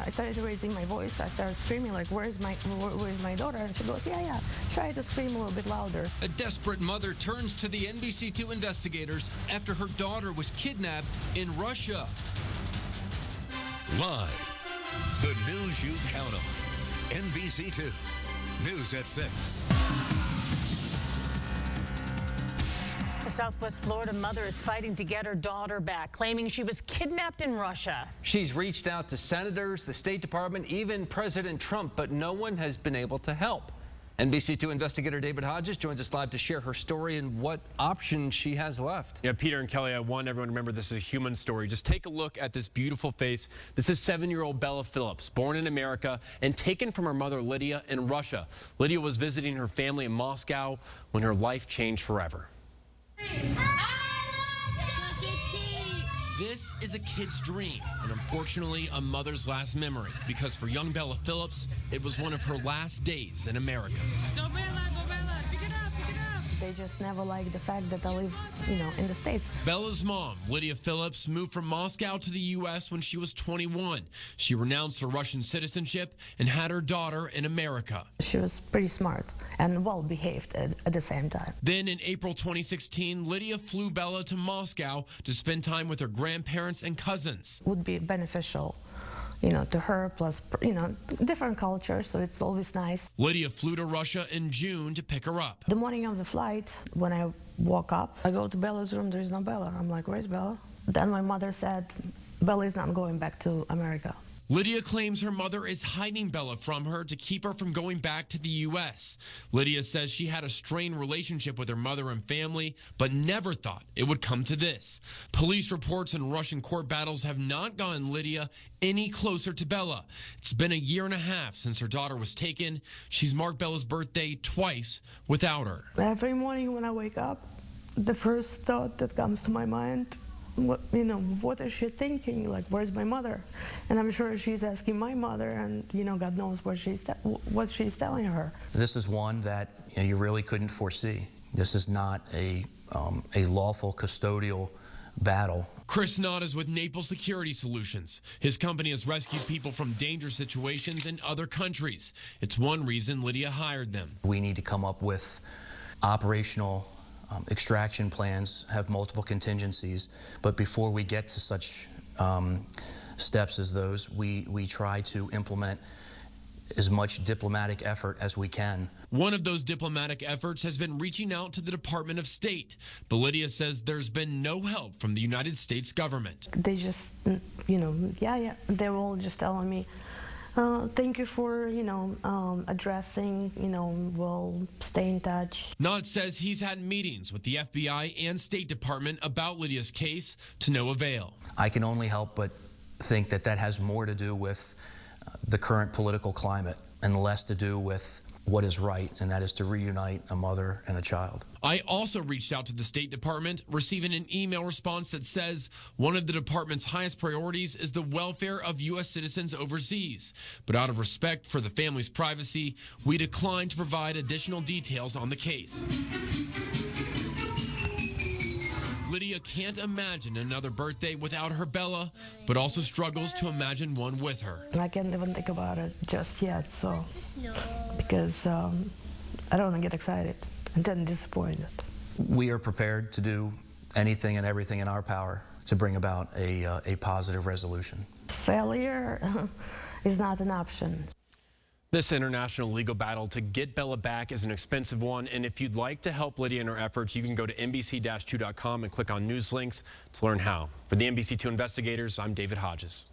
I started raising my voice. I started screaming like, where's my daughter? And she goes, yeah, try to scream a little bit louder. A desperate mother turns to the NBC2 investigators after her daughter was kidnapped in Russia. Live, the news you count on. NBC2 News at 6. A Southwest Florida mother is fighting to get her daughter back, claiming she was kidnapped in Russia. She's reached out to senators, the State Department, even President Trump, but no one has been able to help. NBC2 investigator David Hodges joins us live to share her story and what options she has left. Yeah, Peter and Kelly, I want everyone to remember this is a human story. Just take a look at this beautiful face. This is 7-year-old Bella Phillips, born in America and taken from her mother Lydia in Russia. Lydia was visiting her family in Moscow when her life changed forever. This is a kid's dream, and unfortunately a mother's last memory, because for young Bella Phillips, it was one of her last days in America. Go Bella, pick it up. They just never liked the fact that I live, in the States. Bella's mom, Lydia Phillips, moved from Moscow to the U.S. when she was 21. She renounced her Russian citizenship and had her daughter in America. She was pretty smart and well-behaved at the same time. Then in April 2016, Lydia flew Bella to Moscow to spend time with her grandparents and cousins. Would be beneficial, to her, plus, different cultures, so it's always nice. Lydia flew to Russia in June to pick her up. The morning of the flight, when I woke up, I go to Bella's room, there is no Bella. I'm like, where's Bella? Then my mother said, Bella is not going back to America. Lydia claims her mother is hiding Bella from her to keep her from going back to the U.S. Lydia says she had a strained relationship with her mother and family, but never thought it would come to this. Police reports and Russian court battles have not gotten Lydia any closer to Bella. It's been a year and a half since her daughter was taken. She's marked Bella's birthday twice without her. Every morning when I wake up, the first thought that comes to my mind, what is she thinking? Like, where's my mother? And I'm sure she's asking my mother, and God knows what she's telling her. This is one that you really couldn't foresee. This is not a lawful custodial battle. Chris Knott is with Naples Security Solutions. His company has rescued people from dangerous situations in other countries. It's one reason Lydia hired them. We need to come up with operational extraction plans, have multiple contingencies, but before we get to such steps as those, we try to implement as much diplomatic effort as we can. One of those diplomatic efforts has been reaching out to the Department of State, but Lydia says there's been no help from the United States government. They just, they were all just telling me, thank you for, addressing, we'll stay in touch. Knott says he's had meetings with the FBI and State Department about Lydia's case to no avail. I can only help but think that has more to do with the current political climate and less to do with what is right, and that is to reunite a mother and a child. I also reached out to the State Department, receiving an email response that says one of the department's highest priorities is the welfare of U.S. citizens overseas. But out of respect for the family's privacy, we declined to provide additional details on the case. Lydia can't imagine another birthday without her Bella, but also struggles to imagine one with her. I can't even think about it just yet, because I don't want to get excited and then disappointed. We are prepared to do anything and everything in our power to bring about a positive resolution. Failure is not an option. This international legal battle to get Bella back is an expensive one, and if you'd like to help Lydia in her efforts, you can go to NBC-2.com and click on news links to learn how. For the NBC2 investigators, I'm David Hodges.